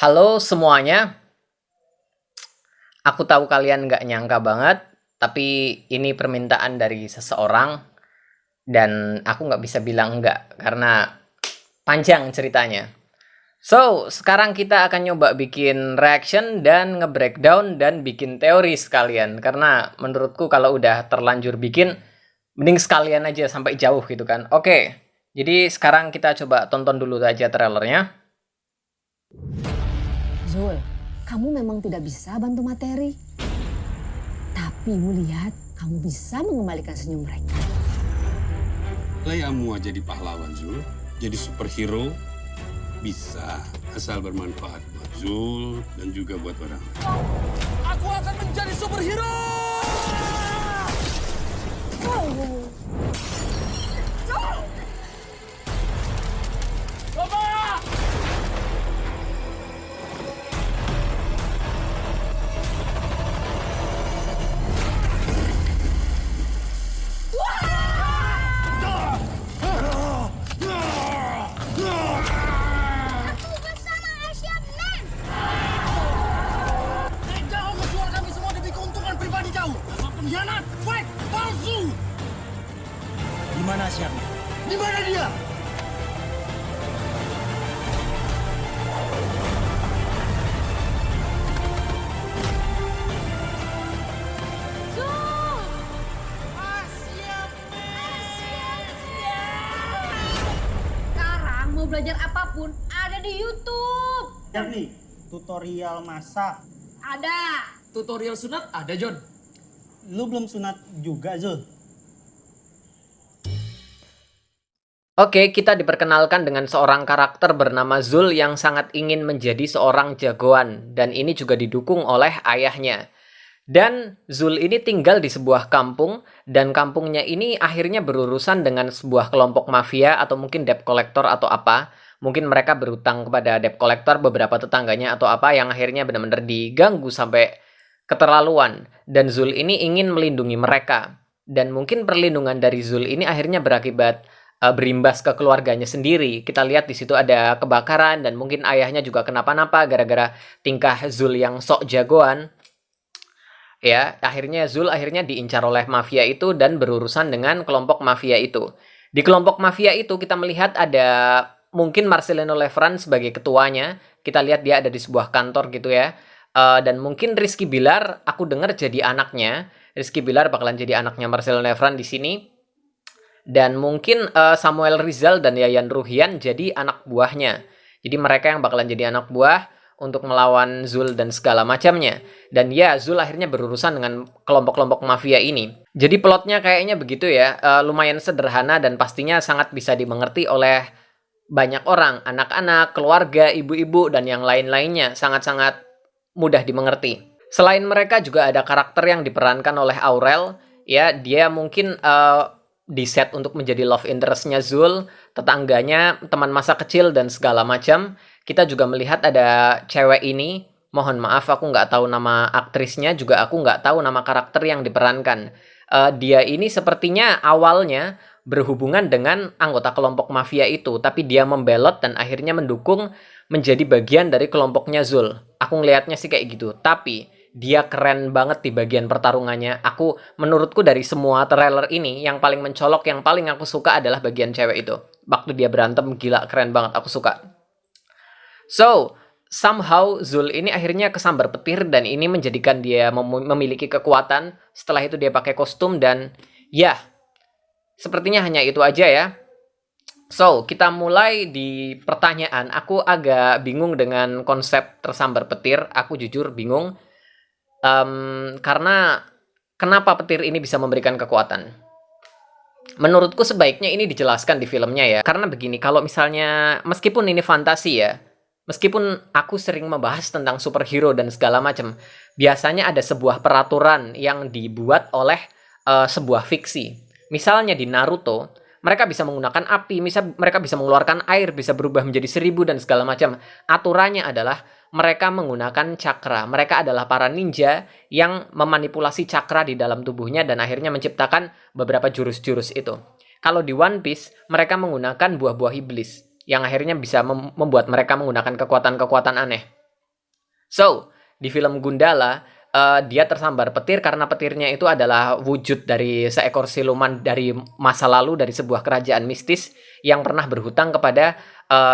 Halo semuanya, aku tahu kalian nggak nyangka banget, tapi ini permintaan dari seseorang dan aku nggak bisa bilang nggak karena panjang ceritanya. So, sekarang kita akan nyoba bikin reaction dan nge-breakdown dan bikin teori sekalian. Karena menurutku kalau udah terlanjur bikin, mending sekalian aja sampai jauh gitu kan. Oke, jadi sekarang kita coba tonton dulu aja trailernya. Zul, kamu memang tidak bisa bantu materi. Tapi Ibu lihat, kamu bisa mengembalikan senyum mereka. Layamu jadi pahlawan, Zul. Jadi superhero bisa, asal bermanfaat buat Zul dan juga buat orang lain. Aku akan menjadi superhero! Bapak! Jauh ke suara kami semua demi keuntungan pribadi jauh. Bapak pengkhianat, fake, palsu. Di mana Asyarna? Di mana dia? Sekarang mau belajar apapun ada di YouTube. Lihat nih, tutorial masak. Ada. Tutorial sunat ada, John. Lu belum sunat juga, Zul? Oke, kita diperkenalkan dengan seorang karakter bernama Zul yang sangat ingin menjadi seorang jagoan, dan ini juga didukung oleh ayahnya. Dan Zul ini tinggal di sebuah kampung, dan kampungnya ini akhirnya berurusan dengan sebuah kelompok mafia atau mungkin debt collector atau apa. Mungkin mereka berutang kepada debt collector, beberapa tetangganya atau apa, yang akhirnya benar-benar diganggu sampai keterlaluan. Dan Zul ini ingin melindungi mereka. Dan mungkin perlindungan dari Zul ini akhirnya berakibat berimbas ke keluarganya sendiri. Kita lihat di situ ada kebakaran dan mungkin ayahnya juga kenapa-napa gara-gara tingkah Zul yang sok jagoan. Ya, akhirnya Zul diincar oleh mafia itu dan berurusan dengan kelompok mafia itu. Di kelompok mafia itu kita melihat ada mungkin Marcelino Levran sebagai ketuanya. Kita lihat dia ada di sebuah kantor gitu ya. Dan mungkin Rizky Bilar, aku dengar jadi anaknya. Rizky Bilar bakalan jadi anaknya Marcelino Levran di sini. Dan mungkin Samuel Rizal dan Yayan Ruhian jadi anak buahnya. Jadi mereka yang bakalan jadi anak buah untuk melawan Zul dan segala macamnya. Dan ya, Zul akhirnya berurusan dengan kelompok-kelompok mafia ini. Jadi plotnya kayaknya begitu ya, lumayan sederhana dan pastinya sangat bisa dimengerti oleh banyak orang, anak-anak, keluarga, ibu-ibu, dan yang lain-lainnya. Sangat-sangat mudah dimengerti. Selain mereka juga ada karakter yang diperankan oleh Aurel. Ya, dia mungkin di set untuk menjadi love interest-nya Zul, tetangganya, teman masa kecil, dan segala macam. Kita juga melihat ada cewek ini, mohon maaf aku nggak tahu nama aktrisnya, juga aku nggak tahu nama karakter yang diperankan. Dia ini sepertinya awalnya berhubungan dengan anggota kelompok mafia itu, tapi dia membelot dan akhirnya mendukung menjadi bagian dari kelompoknya Zul. Aku ngelihatnya sih kayak gitu, tapi dia keren banget di bagian pertarungannya. Menurutku dari semua trailer ini, yang paling mencolok, yang paling aku suka adalah bagian cewek itu. Waktu dia berantem, gila, keren banget, aku suka. So, somehow Zul ini akhirnya kesambar petir dan ini menjadikan dia memiliki kekuatan. Setelah itu dia pakai kostum dan ya, sepertinya hanya itu aja ya. So, kita mulai di pertanyaan. Aku agak bingung dengan konsep tersambar petir. Aku jujur bingung. Karena kenapa petir ini bisa memberikan kekuatan? Menurutku sebaiknya ini dijelaskan di filmnya ya. Karena begini, kalau misalnya, meskipun ini fantasi ya, meskipun aku sering membahas tentang superhero dan segala macam, biasanya ada sebuah peraturan yang dibuat oleh sebuah fiksi. Misalnya di Naruto, mereka bisa menggunakan api, mereka bisa mengeluarkan air, bisa berubah menjadi 1000 dan segala macam. Aturannya adalah mereka menggunakan cakra. Mereka adalah para ninja yang memanipulasi cakra di dalam tubuhnya dan akhirnya menciptakan beberapa jurus-jurus itu. Kalau di One Piece, mereka menggunakan buah-buah iblis yang akhirnya bisa membuat mereka menggunakan kekuatan-kekuatan aneh. So, di film Gundala, dia tersambar petir karena petirnya itu adalah wujud dari seekor siluman dari masa lalu, dari sebuah kerajaan mistis yang pernah berhutang kepada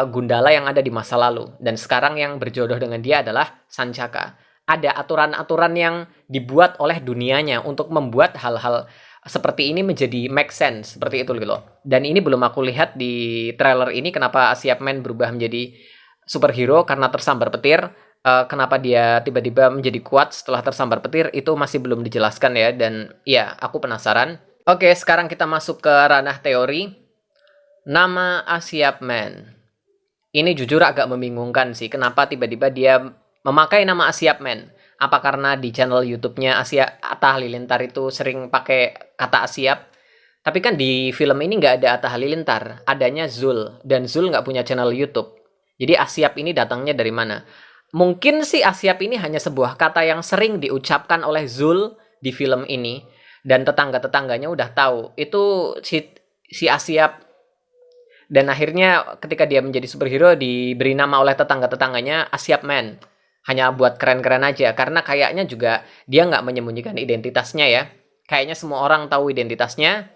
Gundala yang ada di masa lalu. Dan sekarang yang berjodoh dengan dia adalah Sancaka. Ada aturan-aturan yang dibuat oleh dunianya untuk membuat hal-hal seperti ini menjadi make sense, seperti itu gitu loh. Dan ini belum aku lihat di trailer ini kenapa Siapman berubah menjadi superhero karena tersambar petir. Kenapa dia tiba-tiba menjadi kuat setelah tersambar petir itu masih belum dijelaskan ya, dan ya aku penasaran. Oke, sekarang kita masuk ke ranah teori. Nama Asiapman ini jujur agak membingungkan sih, kenapa tiba-tiba dia memakai nama Asiapman. Apa karena di channel YouTube-nya Atta Halilintar itu sering pakai kata Asiap? Tapi kan di film ini nggak ada Atta Halilintar, adanya Zul, dan Zul nggak punya channel YouTube. Jadi Asiap ini datangnya dari mana? Mungkin sih Asiap ini hanya sebuah kata yang sering diucapkan oleh Zul di film ini, dan tetangga-tetangganya udah tahu itu si Asiap. Dan akhirnya ketika dia menjadi superhero diberi nama oleh tetangga-tetangganya Asiapman. Hanya buat keren-keren aja, karena kayaknya juga dia nggak menyembunyikan identitasnya ya. Kayaknya semua orang tahu identitasnya.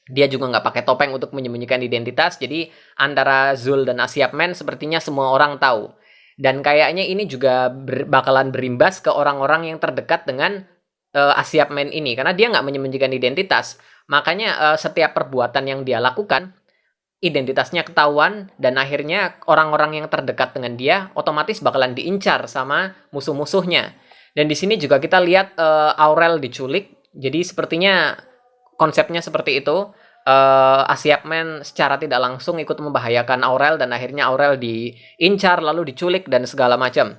Dia juga nggak pakai topeng untuk menyembunyikan identitas. Jadi antara Zul dan Asiapman sepertinya semua orang tahu. Dan kayaknya ini juga bakalan berimbas ke orang-orang yang terdekat dengan Asiapman ini. Karena dia nggak menyembunyikan identitas. Makanya setiap perbuatan yang dia lakukan, identitasnya ketahuan, dan akhirnya orang-orang yang terdekat dengan dia otomatis bakalan diincar sama musuh-musuhnya. Dan di sini juga kita lihat Aurel diculik. Jadi sepertinya konsepnya seperti itu. Asiapman secara tidak langsung ikut membahayakan Aurel, dan akhirnya Aurel diincar lalu diculik dan segala macam.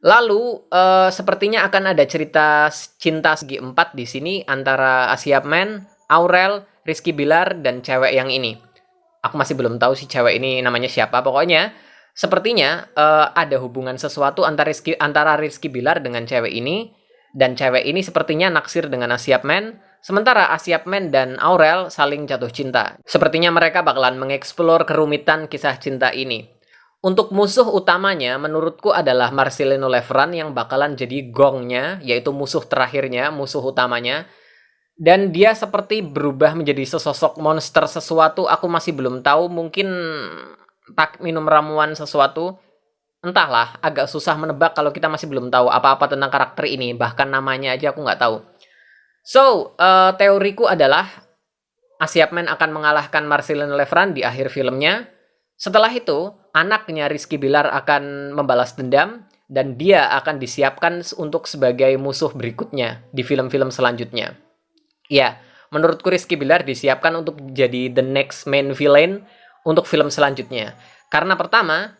Lalu sepertinya akan ada cerita cinta segi 4 di sini antara Asiapman, Aurel, Rizky Bilar, dan cewek yang ini. Aku masih belum tahu sih cewek ini namanya siapa. Pokoknya sepertinya ada hubungan sesuatu antara Rizky Bilar dengan cewek ini, dan cewek ini sepertinya naksir dengan Asiapman. Sementara Asiapman dan Aurel saling jatuh cinta. Sepertinya mereka bakalan mengeksplor kerumitan kisah cinta ini. Untuk musuh utamanya menurutku adalah Marcelino Levran yang bakalan jadi gongnya, yaitu musuh terakhirnya, musuh utamanya. Dan dia seperti berubah menjadi sesosok monster sesuatu, aku masih belum tahu, mungkin minum ramuan sesuatu. Entahlah, agak susah menebak kalau kita masih belum tahu apa-apa tentang karakter ini, bahkan namanya aja aku nggak tahu. So, teoriku adalah Asiapman akan mengalahkan Marcelino Levran di akhir filmnya. Setelah itu, anaknya Rizky Bilar akan membalas dendam, dan dia akan disiapkan untuk sebagai musuh berikutnya di film-film selanjutnya. Ya, menurutku Rizky Bilar disiapkan untuk jadi the next main villain untuk film selanjutnya. Karena pertama,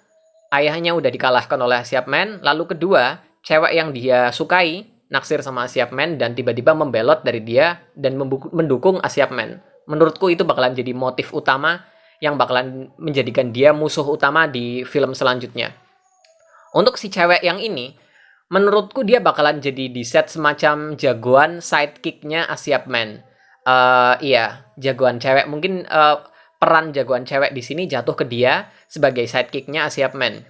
ayahnya udah dikalahkan oleh Asiapman, lalu kedua, cewek yang dia sukai naksir sama Asiapman dan tiba-tiba membelot dari dia dan mendukung Asiapman. Menurutku itu bakalan jadi motif utama yang bakalan menjadikan dia musuh utama di film selanjutnya. Untuk si cewek yang ini, menurutku dia bakalan jadi di set semacam jagoan sidekick-nya Asiapman. Iya, jagoan cewek. Mungkin peran jagoan cewek di sini jatuh ke dia sebagai sidekick-nya Asiapman.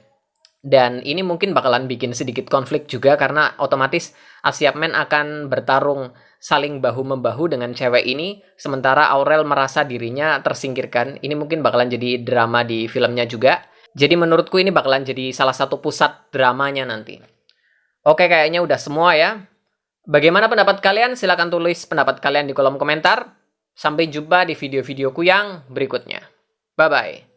Dan ini mungkin bakalan bikin sedikit konflik juga karena otomatis Asiapman akan bertarung saling bahu-membahu dengan cewek ini, sementara Aurel merasa dirinya tersingkirkan. Ini mungkin bakalan jadi drama di filmnya juga. Jadi menurutku ini bakalan jadi salah satu pusat dramanya nanti. Oke, kayaknya udah semua ya. Bagaimana pendapat kalian? Silahkan tulis pendapat kalian di kolom komentar. Sampai jumpa di video-videoku yang berikutnya. Bye-bye.